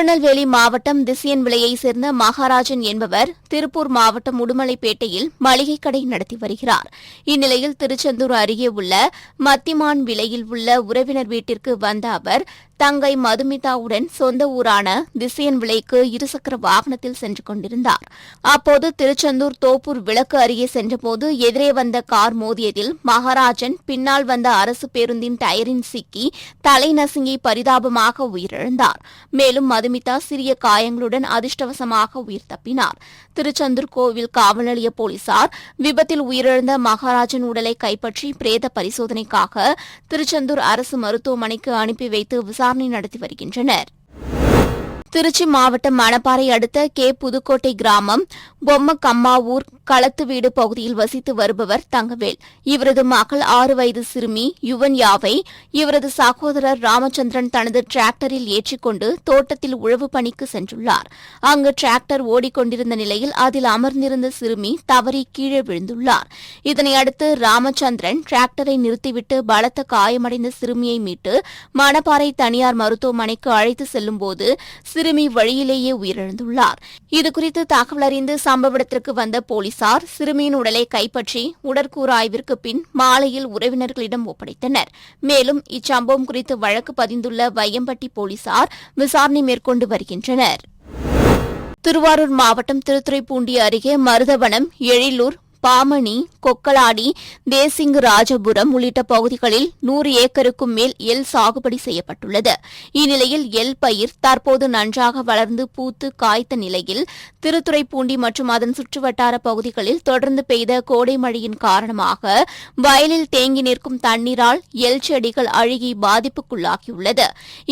திருநெல்வேலி மாவட்டம் திசியன்விளையைச் சேர்ந்த மகாராஜன் என்பவர் திருப்பூர் மாவட்டம் உடுமலைப்பேட்டையில் மளிகைக் கடை நடத்தி வருகிறார். இந்நிலையில் திருச்செந்தூர் அருகே உள்ள மத்திமான் விலையில் உள்ள உறவினர் வீட்டிற்கு வந்த அவர் தங்கை மதுமிதாவுடன் சொந்த ஊரான திசியன்விளைக்கு இருசக்கர வாகனத்தில் சென்று கொண்டிருந்தார். அப்போது திருச்செந்தூர் தோப்பூர் விளக்கு அருகே சென்றபோது எதிரே வந்த கார் மோதியதில் மகாராஜன் பின்னால் வந்த அரசு பேருந்தின் டயரின் சிக்கி தலை நசுங்கி பரிதாபமாக உயிரிழந்தார். மேலும் மதுமிதா சிறிய காயங்களுடன் அதிர்ஷ்டவசமாக உயிர் தப்பினார். திருச்செந்தூர் கோவில் காவல் நிலைய போலீசார் விபத்தில் உயிரிழந்த மகாராஜன் உடலை கைப்பற்றி பிரேத பரிசோதனைக்காக திருச்செந்தூர் அரசு மருத்துவமனைக்கு அனுப்பி வைத்து விசாரணை நடத்தி வருகின்றனர். திருச்சி மாவட்டம் மணப்பாறை அடுத்த கே புதுக்கோட்டை கிராமம் பொம்மக்கம்மாவூர் களத்து வீடு பகுதியில் வசித்து வருபவர் தங்கவேல். இவரது மகள் 6 வயது சிறுமி யுவன்யாவை இவரது சகோதரர் ராமச்சந்திரன் தனது டிராக்டரில் ஏற்றிக்கொண்டு தோட்டத்தில் உழவு பணிக்கு சென்றுள்ளார். அங்கு டிராக்டர் ஓடிக்கொண்டிருந்த நிலையில் அதில் அமர்ந்திருந்த சிறுமி தவறி கீழே விழுந்துள்ளார். இதனையடுத்து ராமச்சந்திரன் டிராக்டரை நிறுத்திவிட்டு பலத்த காயமடைந்த சிறுமியை மீட்டு மணப்பாறை தனியார் மருத்துவமனைக்கு அழைத்து செல்லும்போது சிறுமி வழியிலேயே உயிரிழந்துள்ளார். இதுகுறித்து தகவல் அறிந்து சம்பவ இடத்திற்கு வந்த போலீசார் சிறுமியின் உடலை கைப்பற்றி உடற்கூறாய்விற்கு பின் மாலையில் உறவினர்களிடம் ஒப்படைத்தனர். மேலும் இச்சம்பவம் குறித்து வழக்கு பதிந்துள்ள வையம்பட்டி போலீசார் விசாரணை மேற்கொண்டு வருகின்றனர். திருவாரூர் மாவட்டம் திருத்துறைப்பூண்டி அருகே மருதவனம், எழிலூர், பாமணி, கொக்கலாடி, தேசிங்கு ராஜபுரம் உள்ளிட்ட பகுதிகளில் 100 ஏக்கருக்கும் மேல் எள் சாகுபடி செய்யப்பட்டுள்ளது. இந்நிலையில் எள் பயிர் தற்போது நன்றாக வளர்ந்து பூத்து காய்த்த நிலையில் திருத்துறைப்பூண்டி மற்றும் அதன் சுற்றுவட்டார பகுதிகளில் தொடர்ந்து பெய்த கோடை மழையின் காரணமாக வயலில் தேங்கி நிற்கும் தண்ணீரால் எள் செடிகள் அழுகி பாதிப்புக்குள்ளாகியுள்ளது.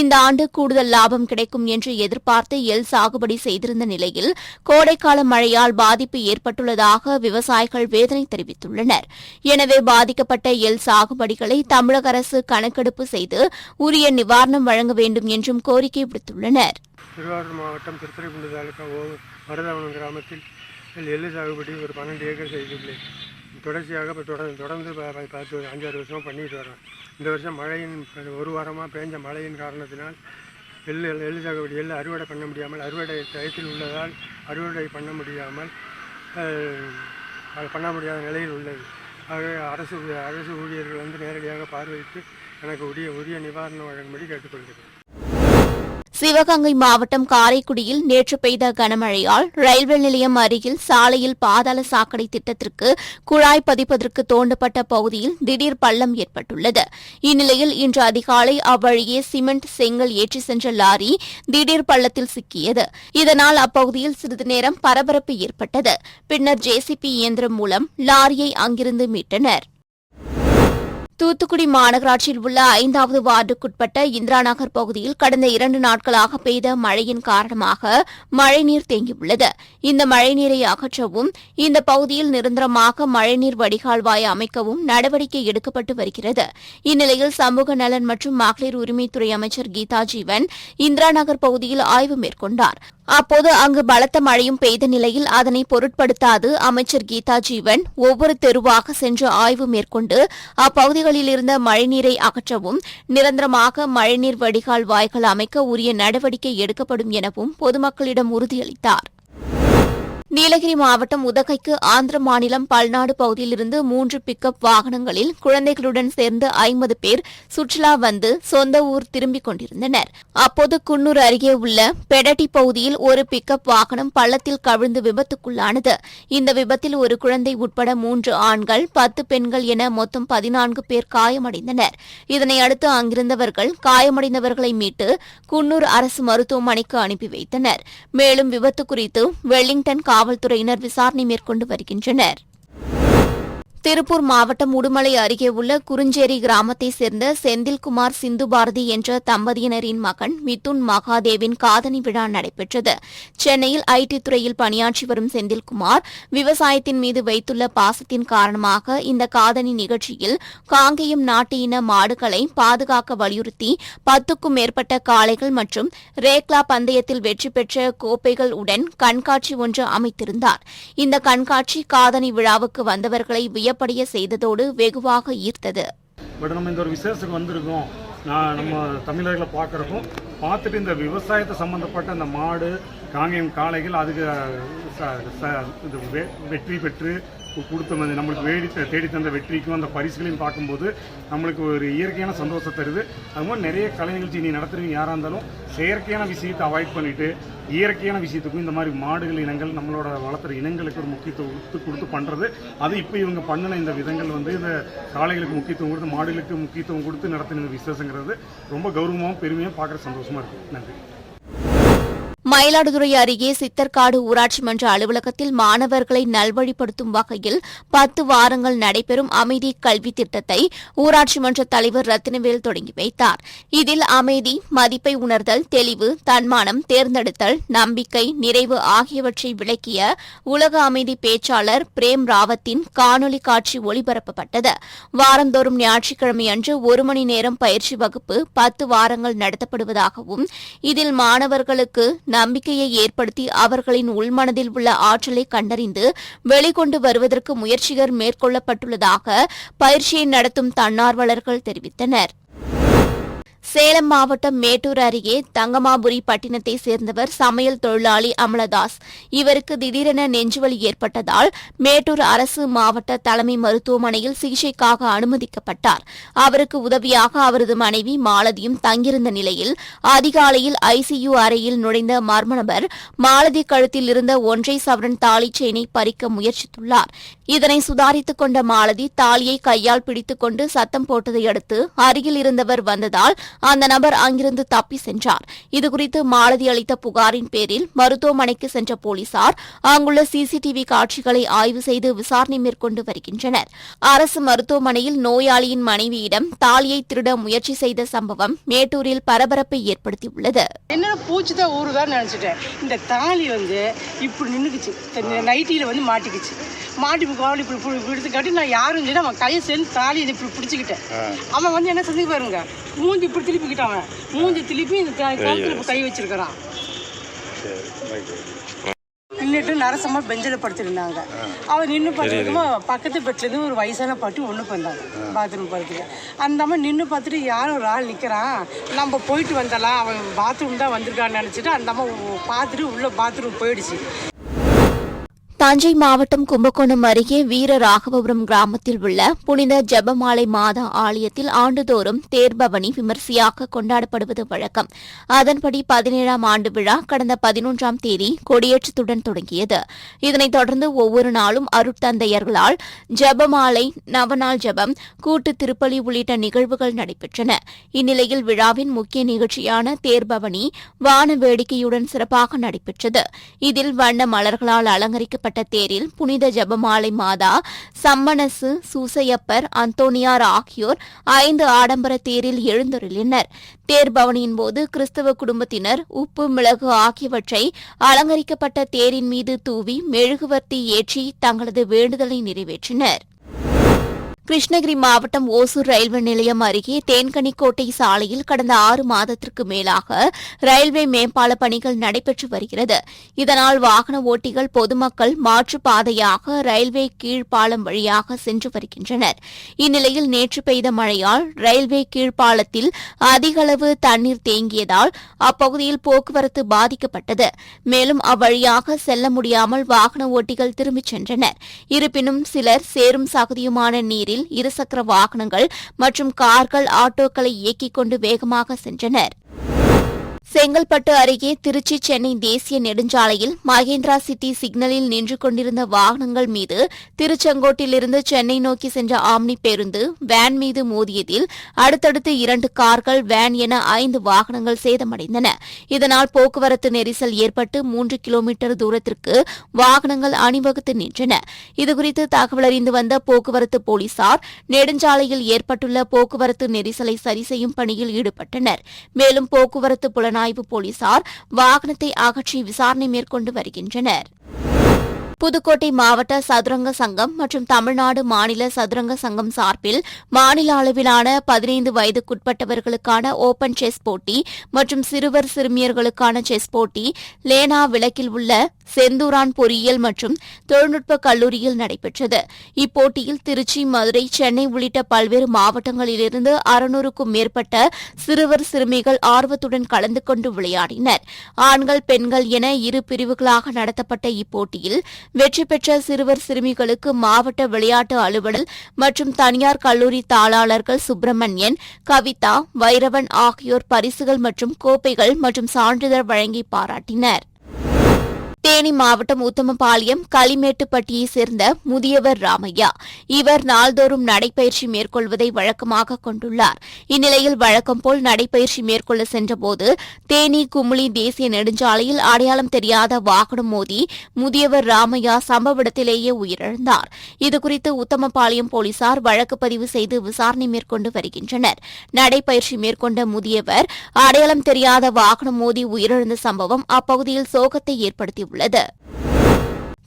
இந்த ஆண்டு கூடுதல் லாபம் கிடைக்கும் என்று எதிர்பார்த்து எள் சாகுபடி செய்திருந்த நிலையில் கோடைக்கால மழையால் பாதிப்பு ஏற்பட்டுள்ளதாக விவசாயிகள் வேதனை தெரிவித்துள்ளனர். எனவே பாதிக்கப்பட்ட எள் சாகுபடிகளை தமிழக அரசு கணக்கெடுப்பு செய்து உரிய நிவாரணம் வழங்க வேண்டும் என்றும் கோரிக்கை விடுத்துள்ளனர். திருவாரூர் மாவட்டம் திருத்துறைப்பூண்டி தாலுகா மருதவனம் கிராமத்தில் எள்ளு சாகுபடி ஒரு 12 ஏக்கர் செய்துள்ளேன். தொடர்ச்சியாக தொடர்ந்து 5-6 வருஷமாக பண்ணிட்டு வரோம். இந்த வருஷம் மழையின் ஒரு வாரமாக பெஞ்ச மழையின் காரணத்தினால் எள்ளு சாகுபடி அறுவடை பண்ண முடியாமல், அறுவடை டயத்தில் உள்ளதால் அறுவடை பண்ண முடியாமல் பண்ண முடியாத நிலையில் உள்ளது. ஆகவே அரசு ஊழியர்கள் நேரடியாக பார்வையிட்டு எனக்கு உரிய நிவாரணம் வழங்கும்படி கேட்டுக்கொள்கிறேன். சிவகங்கை மாவட்டம் காரைக்குடியில் நேற்று பெய்த கனமழையால் ரயில்வே நிலையம் அருகில் சாலையில் பாதாள சாக்கடை திட்டத்திற்கு குழாய் பதிப்பதற்கு தோண்டப்பட்ட பகுதியில் திடீர் பள்ளம் ஏற்பட்டுள்ளது. இந்நிலையில் இன்று அதிகாலை அவ்வழியே சிமெண்ட், செங்கல் ஏற்றி சென்ற லாரி திடீர் பள்ளத்தில் சிக்கியது. இதனால் அப்பகுதியில் சிறிது நேரம் பரபரப்பு ஏற்பட்டது. பின்னர் ஜேசிபி இயந்திரம் மூலம் லாரியை அங்கிருந்து மீட்டனர். தூத்துக்குடி மாநகராட்சியில் உள்ள 5வது வார்டுக்குட்பட்ட இந்திரா நகர் பகுதியில் கடந்த 2 நாட்களாக பெய்த மழையின் காரணமாக மழைநீர் தேங்கியுள்ளது. இந்த மழைநீரை அகற்றவும் இந்த பகுதியில் நிரந்தரமாக மழைநீர் வடிகால்வாய் அமைக்கவும் நடவடிக்கை எடுக்கப்பட்டு வருகிறது. இந்நிலையில் சமூக நலன் மற்றும் மகளிர் உரிமைத்துறை அமைச்சர் கீதா ஜீவன் இந்திரா நகர் பகுதியில் ஆய்வு மேற்கொண்டார். அப்போது அங்கு பலத்த மழையும் பெய்த நிலையில் அதனை பொருட்படுத்தாது அமைச்சர் கீதா ஜீவன் ஒவ்வொரு தெருவாக சென்று ஆய்வு மேற்கொண்டு அப்பகுதிகளில் இருந்த மழைநீரை அகற்றவும் நிரந்தரமாக மழைநீர் வடிகால் வாய்கள் அமைக்க உரிய நடவடிக்கை எடுக்கப்படும் எனவும் பொதுமக்களிடம் உறுதியளித்தார். நீலகிரி மாவட்டம் உதகைக்கு ஆந்திர மாநிலம் பல்நாடு பகுதியிலிருந்து 3 பிக்கப் வாகனங்களில் குழந்தைகளுடன் சேர்ந்து 50 பேர் சுற்றுலா வந்து சொந்த ஊர் திரும்பிக் கொண்டிருந்தனர். அப்போது குன்னூர் அருகே உள்ள பெடட்டி பகுதியில் ஒரு பிக்கப் வாகனம் பள்ளத்தில் கவிழ்ந்து விபத்துக்குள்ளானது. இந்த விபத்தில் ஒரு குழந்தை உட்பட 3 ஆண்கள், 10 பெண்கள் என மொத்தம் 14 பேர் காயமடைந்தனர். இதனையடுத்து அங்கிருந்தவர்கள் காயமடைந்தவர்களை மீட்டு குன்னூர் அரசு மருத்துவமனைக்கு அனுப்பி வைத்தனர். மேலும் விபத்து குறித்து வெலிங்டன் காவல்துறையினர் விசாரணை மேற்கொண்டு வருகின்றனர். திருப்பூர் மாவட்டம் உடுமலை அருகே உள்ள குறிஞ்சேரி கிராமத்தைச் சேர்ந்த செந்தில்குமார் சிந்து பாரதி என்ற தம்பதியினரின் மகன் மிதுன் மகாதேவின் காதணி விழா நடைபெற்றது. சென்னையில் ஐடி துறையில் பணியாற்றி வரும் செந்தில்குமார் விவசாயத்தின் மீது வைத்துள்ள பாசத்தின் காரணமாக இந்த காதணி நிகழ்ச்சியில் காங்கேயம் நாட்டு இன மாடுகளை பாதுகாக்க வலியுறுத்தி 10க்கும் மேற்பட்ட காளைகள் மற்றும் ரேக்லா பந்தயத்தில் வெற்றி பெற்ற கோப்பைகள் உடன் கண்காட்சி ஒன்று அமைத்திருந்தார். இந்த கண்காட்சி காதணி விழாவுக்கு வந்தவர்களை வியப்படைய செய்ததோடு வெகுவாக ஈர்த்தது. பட் நம்ம இந்த ஒரு விசேஷத்துக்கு வந்திருக்கோம், நம்ம தமிழர்களை பார்க்குறக்கும் பார்த்துட்டு இந்த விவசாயத்தை சம்மந்தப்பட்ட இந்த மாடு காங்கேயம் காளைகள் அதுக்கு வெற்றி பெற்று கொடுத்த நம்மளுக்கு தேடி தந்த வெற்றிக்கும் அந்த பரிசுகளையும் பார்க்கும்போது நம்மளுக்கு ஒரு இயற்கையான சந்தோஷம் தருது. அது மாதிரி நிறைய கலை நிகழ்ச்சி நீ நடத்துறவங்க யாராக இருந்தாலும் செயற்கையான விஷயத்தை அவாய்ட் பண்ணிவிட்டு இயற்கையான விஷயத்துக்கும் இந்த மாதிரி மாடுகள் இனங்கள் நம்மளோட வளர்த்துற இனங்களுக்கு ஒரு முக்கியத்துவம் கொடுத்து பண்ணுறது. அது இப்போ இவங்க பண்ணின இந்த விதங்கள் இந்த காளைகளுக்கு முக்கியத்துவம் கொடுத்து மாடுகளுக்கு முக்கியத்துவம் கொடுத்து நடத்தின விசேஷங்கிறது ரொம்ப கௌரவமாகவும் பெருமையாக பார்க்குற சந்தோஷமாக இருக்குது. நன்றி. மயிலாடுதுறை அருகே சித்தர்காடு ஊராட்சி மன்ற அலுவலகத்தில் மாணவர்களை நல்வழிப்படுத்தும் வகையில் 10 வாரங்கள் நடைபெறும் அமைதி கல்வி திட்டத்தை ஊராட்சி மன்ற தலைவர் ரத்தினவேல் தொடங்கி வைத்தார். இதில் அமைதி, மதிப்பை உணர்தல், தெளிவு, தன்மானம், தேர்ந்தெடுத்தல், நம்பிக்கை, நிறைவு ஆகியவற்றை விளக்கிய உலக அமைதி பேச்சாளர் பிரேம் ராவத்தின் காணொலி காட்சி ஒளிபரப்பப்பட்டது. வாரந்தோறும் ஞாயிற்றுக்கிழமையன்று 1 மணி நேரம் பயிற்சி வகுப்பு 10 வாரங்கள் நடத்தப்படுவதாகவும் இதில் மாணவர்களுக்கு நம்பிக்கையை ஏற்படுத்தி அவர்களின் உள்மனதில் உள்ள ஆற்றலை கண்டறிந்து வெளிக்கொண்டு வருவதற்கு முயற்சிகள் மேற்கொள்ளப்பட்டுள்ளதாக பயிற்சியை நடத்தும் தன்னார்வலர்கள் தெரிவித்தனர். சேலம் மாவட்டம் மேட்டூர் அருகே தங்கமாபுரி பட்டினத்தை சேர்ந்தவர் சமையல் தொழிலாளி அமலதாஸ். இவருக்கு திடீரென நெஞ்சுவலி ஏற்பட்டதால் மேட்டூர் அரசு மாவட்ட தலைமை மருத்துவமனையில் சிகிச்சைக்காக அனுமதிக்கப்பட்டார். அவருக்கு உதவியாக அவரது மனைவி மாலதியும் தங்கியிருந்த நிலையில் அதிகாலையில் ஐசியு அறையில் நுழைந்த மர்ம நபர் மாலதி கழுத்தில் இருந்த 1.5 சவரன் தாலி செயினை பறிக்க முயற்சித்துள்ளார். இதனை சுதாரித்துக் கொண்ட மாலதி தாலியை கையால் பிடித்துக் கொண்டு சத்தம் போட்டதை அடுத்து அருகில் இருந்தவர் வந்ததால் அந்த நபர் அங்கிருந்து தப்பி சென்றார். இதுகுறித்து மாலதி அளித்த புகாரின் பேரில் மருத்துவமனைக்கு சென்ற போலீசார் அங்குள்ள சிசிடிவி காட்சிகளை ஆய்வு செய்து விசாரணை மேற்கொண்டு வருகின்றனர். அரசு மருத்துவமனையில் நோயாளியின் மனைவியிடம் தாலியை திருட முயற்சி செய்த சம்பவம் மேட்டூரில் பரபரப்பை ஏற்படுத்தியுள்ளது. என்ன பூச்சி தான் ஊறுதான் நினைச்சிட்டேன். இந்த தாலி இப்படி நின்றுக்குச்சு, நைட்டியில மாட்டிக்குச்சு. மாட்டி காவலி இப்படி எடுத்துக்காட்டி நான் யாரும் சொல்லி அவன் கையை சேர்ந்து தாலி இப்படி பிடிச்சிக்கிட்டேன். அவன் என்ன செஞ்சு பாருங்க, மூஞ்சி இப்படி திருப்பிக்கிட்டான். அவன் மூஞ்சி திருப்பி இந்த கழுத்துல கை வச்சிருக்கிறான். நின்றுட்டு நரசமா பெஞ்சில் படுத்திருந்தாங்க. அவன் நின்று பார்த்துருக்கோமா பக்கத்து பெட்லேருந்து ஒரு வயசான பாட்டி ஒன்று வந்தாங்க பாத்ரூம் படுத்துட்டு. அந்த அம்மா நின்று பார்த்துட்டு யாரும் ஒரு ஆள் நிற்கிறான், நம்ம போயிட்டு வந்தாலாம், அவன் பாத்ரூம் தான் வந்திருக்கான்னு நினச்சிட்டு அந்த அம்மா பார்த்துட்டு உள்ளே பாத்ரூம் போயிடுச்சு. தஞ்சை மாவட்டம் கும்பகோணம் அருகே வீரராகவபுரம் கிராமத்தில் உள்ள புனித ஜெபமாலை மாதா ஆலயத்தில் ஆண்டுதோறும் தேர்பவனி விமரிசையாக கொண்டாடப்படுவது வழக்கம். அதன்படி 17ஆம் ஆண்டு விழா கடந்த 11ஆம் தேதி கொடியேற்றத்துடன் தொடங்கியது. இதனைத் தொடர்ந்து ஒவ்வொரு நாளும் அருட்தந்தையர்களால் ஜெபமாலை, நவநாள் ஜெபம், கூட்டு திருப்பலி உள்ளிட்ட நிகழ்வுகள் நடைபெற்றன. இந்நிலையில் விழாவின் முக்கிய நிகழ்ச்சியான தேர்பவனி வான வேடிக்கையுடன் சிறப்பாக நடைபெற்றது. இதில் வண்ண மலர்களால் அலங்கரிக்கப்பட்ட தேரில் புனித ஜெபமாலை மாதா, சம்மனசு, சூசையப்பர், அந்தோனியார் ஆகியோர் 5 ஆடம்பர தேரில் எழுந்தருளினர். தேர்பவனியின் போது கிறிஸ்தவ குடும்பத்தினர் உப்பு, மிளகு ஆகியவற்றை அலங்கரிக்கப்பட்ட தேரின் மீது தூவி மெழுகுவர்த்தி ஏற்றி தங்களது வேண்டுதலை நிறைவேற்றினர். கிருஷ்ணகிரி மாவட்டம் ஓசூர் ரயில்வே நிலையம் அருகே தேன்கனிக்கோட்டை சாலையில் கடந்த 6 மாதத்திற்கு மேலாக ரயில்வே மேம்பால பணிகள் நடைபெற்று வருகிறது. இதனால் வாகன ஓட்டிகள், பொதுமக்கள் மாற்றுப்பாதையாக ரயில்வே கீழ்ப்பாலம் வழியாக சென்று வருகின்றனர். இந்நிலையில் நேற்று பெய்த மழையால் ரயில்வே கீழ்ப்பாலத்தில் அதிக அளவு தண்ணீர் தேங்கியதால் அப்பகுதியில் போக்குவரத்து பாதிக்கப்பட்டது. மேலும் அவ்வழியாக செல்ல முடியாமல் வாகன ஓட்டிகள் திரும்பிச் சென்றனர். இருப்பினும் சிலர் சேரும் சகதியுமான நீரில் இருசக்கர வாகனங்கள் மற்றும் கார்கள், ஆட்டோக்களை இயக்கிக் கொண்டு வேகமாக சென்றனர். செங்கல்பட்டு அருகே திருச்சி சென்னை தேசிய நெடுஞ்சாலையில் மகேந்திரா சிட்டி சிக்னலில் நின்று கொண்டிருந்த வாகனங்கள் மீது திருச்செங்கோட்டிலிருந்து சென்னை நோக்கி சென்ற ஆம்னி பேருந்து வேன் மீது மோதியதில் அடுத்தடுத்து 2 கார்கள், வேன் என 5 வாகனங்கள் சேதமடைந்தன. இதனால் போக்குவரத்து நெரிசல் ஏற்பட்டு 3 கிலோமீட்டர் தூரத்திற்கு வாகனங்கள் அணிவகுத்து நின்றன. இதுகுறித்து தகவல் அறிந்து வந்த போக்குவரத்து போலீசார் நெடுஞ்சாலையில் ஏற்பட்டுள்ள போக்குவரத்து நெரிசலை சரி செய்யும் பணியில் ஈடுபட்டனர். மேலும் போக்குவரத்து புலனாய்வு போலீசார் வாகனத்தை அகற்றி விசாரணை மேற்கொண்டு வருகின்றனர். புதுக்கோட்டை மாவட்ட சதுரங்க சங்கம் மற்றும் தமிழ்நாடு மாநில சதுரங்க சங்கம் சார்பில் மாநில அளவிலான 15 வயதுக்குட்பட்டவர்களுக்கான ஓபன் செஸ் போட்டி மற்றும் சிறுவர் சிறுமியர்களுக்கான செஸ் போட்டி லேனா விளக்கில் உள்ள செந்தூரான் பொறியியல் மற்றும் தொழில்நுட்ப கல்லூரியில் நடைபெற்றது. இப்போட்டியில் திருச்சி, மதுரை, சென்னை உள்ளிட்ட பல்வேறு மாவட்டங்களிலிருந்து 600க்கும் மேற்பட்ட சிறுவர் சிறுமிகள் ஆர்வத்துடன் கலந்து கொண்டு விளையாடினர். ஆண்கள், பெண்கள் என இரு பிரிவுகளாக நடத்தப்பட்ட இப்போட்டியில் வெற்றி பெற்ற சிறுவர் சிறுமிகளுக்கு மாவட்ட விளையாட்டு அலுவலர் மற்றும் தனியார் கல்லூரி தாளாளர்கள் சுப்பிரமணியன், கவிதா, வைரவன் ஆகியோர் பரிசுகள் மற்றும் கோப்பைகள் மற்றும் சான்றிதழ் வழங்கி பாராட்டினர். தேனி மாவட்டம் உத்தமபாளையம் களிமேட்டுப்பட்டியைச் சேர்ந்த முதியவர் ராமையா. இவர் நாள்தோறும் நடைபயிற்சி மேற்கொள்வதை வழக்கமாக கொண்டுள்ளார். இந்நிலையில் வழக்கம்போல் நடைபயிற்சி மேற்கொள்ள சென்றபோது தேனி குமுளி தேசிய நெடுஞ்சாலையில் அடையாளம் தெரியாத வாகனம் மோதி முதியவர் ராமையா சம்பவ இடத்திலேயே உயிரிழந்தார். இதுகுறித்து உத்தமபாளையம் போலீசார் வழக்கு பதிவு செய்து விசாரணை மேற்கொண்டு வருகின்றனர். நடைபயிற்சி மேற்கொண்ட முதியவர் அடையாளம் தெரியாத வாகனம் மோதி உயிரிழந்த சம்பவம் அப்பகுதியில் சோகத்தை ஏற்படுத்தியுள்ளது.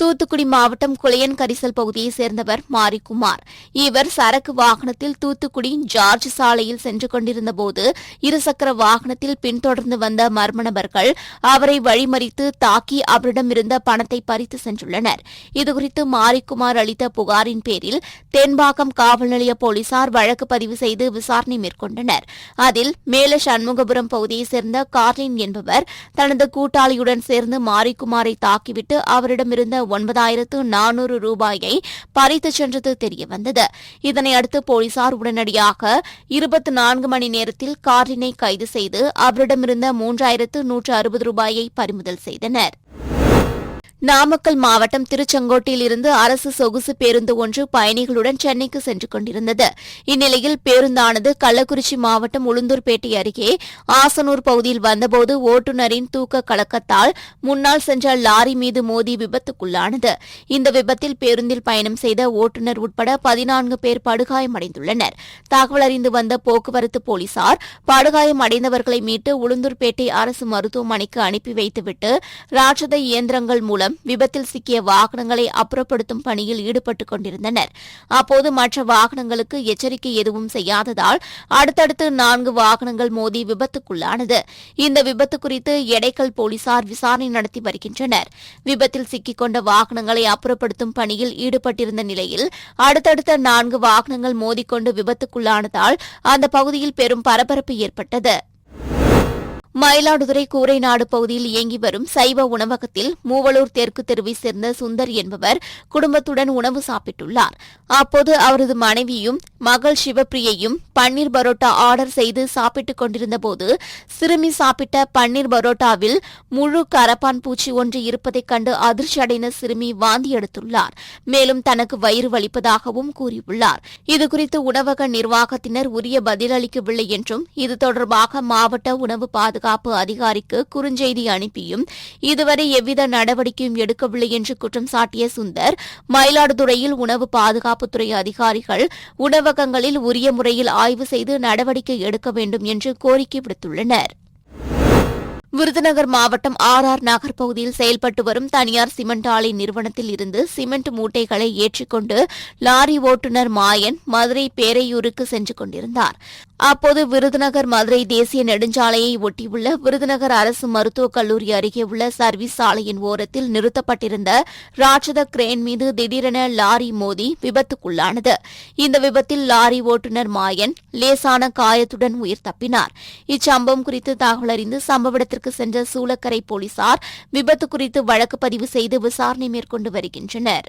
தூத்துக்குடி மாவட்டம் குளையன் கரிசல் பகுதியைச் சேர்ந்தவர் மாரிக்குமார். இவர் சரக்கு வாகனத்தில் தூத்துக்குடி ஜார்ஜ் சாலையில் சென்று கொண்டிருந்தபோது இருசக்கர வாகனத்தில் பின்தொடர்ந்து வந்த மர்ம நபர்கள் அவரை வழிமறித்து தாக்கி அவரிடமிருந்த பணத்தை பறித்து சென்றுள்ளனர். இதுகுறித்து மாரிக்குமார் அளித்த புகாரின் பேரில் தென்பாக்கம் காவல் நிலைய போலீசார் வழக்கு பதிவு செய்து விசாரணை மேற்கொண்டனர். அதில் மேல சண்முகபுரம் பகுதியைச் சேர்ந்த கார்லின் என்பவர் தனது கூட்டாளியுடன் சேர்ந்து மாரிக்குமாரை தாக்கிவிட்டு அவரிடமிருந்த 9,400 ரூபாயை பறித்துச் சென்றது தெரியவந்தது. இதனையடுத்து போலீசார் உடனடியாக 24 மணி நேரத்தில் கார்லினை கைது செய்து அவரிடமிருந்த 3,160 ரூபாயை பறிமுதல் செய்தனர். நாமக்கல் மாவட்டம் திருச்செங்கோட்டில் இருந்து அரசு சொகுசு பேருந்து ஒன்று பயணிகளுடன் சென்னைக்கு சென்று கொண்டிருந்தது. இந்நிலையில் பேருந்தானது கள்ளக்குறிச்சி மாவட்டம் உளுந்தூர்பேட்டை அருகே ஆசனூர் பகுதியில் வந்தபோது ஓட்டுநரின் தூக்க கலக்கத்தால் முன்னால் சென்ற லாரி மீது மோதி விபத்துக்குள்ளானது. இந்த விபத்தில் பேருந்தில் பயணம் செய்த ஓட்டுநர் உட்பட 14 பேர் படுகாயமடைந்துள்ளனர். தகவல் அறிந்து வந்த போக்குவரத்து போலீசார் படுகாயமடைந்தவர்களை மீட்டு உளுந்தூர்பேட்டை அரசு மருத்துவமனைக்கு அனுப்பி வைத்துவிட்டு ராட்சத இயந்திரங்கள் மூலம் விபத்தில் சிக்கிய வாகனங்களை அப்புறப்படுத்தும் பணியில் ஈடுபட்டுக் கொண்டிருந்தனர். அப்போது மற்ற வாகனங்களுக்கு எச்சரிக்கை எதுவும் செய்யாததால் அடுத்தடுத்து 4 வாகனங்கள் மோதி விபத்துக்குள்ளானது. இந்த விபத்து குறித்து எடைக்கல் போலீசார் விசாரணை நடத்தி வருகின்றனர். விபத்தில் சிக்கிக் கொண்ட வாகனங்களை அப்புறப்படுத்தும் பணியில் ஈடுபட்டிருந்த நிலையில் அடுத்தடுத்த 4 வாகனங்கள் மோதிக்கொண்டு விபத்துக்குள்ளானதால் அந்த பகுதியில் பெரும் பரபரப்பு ஏற்பட்டது. மயிலாடுதுறை கூரைநாடு பகுதியில் இயங்கி வரும் சைவ உணவகத்தில் மூவலூர் தெற்கு தெருவைச் சேர்ந்த சுந்தர் என்பவர் குடும்பத்துடன் உணவு சாப்பிட்டுள்ளார். அப்போது அவரது மனைவியும் மகள் சிவப்பிரியையும் பன்னீர் பரோட்டா ஆர்டர் செய்து சாப்பிட்டுக் கொண்டிருந்தபோது சிறுமி சாப்பிட்ட பன்னீர் பரோட்டாவில் முழு கரப்பான் பூச்சி ஒன்று இருப்பதைக் கண்டு அதிர்ச்சி அடைந்த சிறுமி வாந்தி எடுத்துள்ளார். மேலும் தனக்கு வயிறு வலிப்பதாகவும் கூறியுள்ளார். இதுகுறித்து உணவக நிர்வாகத்தினர் உரிய பதிலளிக்கவில்லை என்றும் இது தொடர்பாக மாவட்ட உணவு பாதுகாப்பு அதிகாரிக்கு குறுஞ்செய்தி அனுப்பியும் இதுவரை எவ்வித நடவடிக்கையும் எடுக்கவில்லை என்று குற்றம் சாட்டிய சுந்தர் மயிலாடுதுறையில் உணவு பாதுகாப்புத்துறை அதிகாரிகள் உணவகங்களில் உரிய முறையில் ஆய்வு செய்து நடவடிக்கை எடுக்க வேண்டும் என்று கோரிக்கை விடுத்துள்ளனர். விருதுநகர் மாவட்டம் ஆர் நகர் பகுதியில் செயல்பட்டு வரும் தனியார் சிமெண்ட் ஆலை நிறுவனத்தில் இருந்து சிமெண்ட் மூட்டைகளை ஏற்றிக்கொண்டு லாரி ஓட்டுநர் மாயன் மதுரை பேரையூருக்கு சென்று கொண்டிருந்தார். அப்போது விருதுநகர் மதுரை தேசிய நெடுஞ்சாலையை ஒட்டியுள்ள விருதுநகர் அரசு மருத்துவக் கல்லூரி அருகே உள்ள சர்வீஸ் சாலையின் ஓரத்தில் நிறுத்தப்பட்டிருந்த ராட்சத கிரேன் மீது திடீரென லாரி மோதி விபத்துக்குள்ளானது. இந்த விபத்தில் லாரி ஓட்டுநர் மாயன் லேசான காயத்துடன் உயிர் தப்பினார். இச்சம்பவம் குறித்து தகவல் அறிந்து சம்பவ இடத்திற்கு சென்ற சூளக்கரை போலீசார் விபத்து குறித்து வழக்கு பதிவு செய்து விசாரணை மேற்கொண்டு வருகின்றனர்.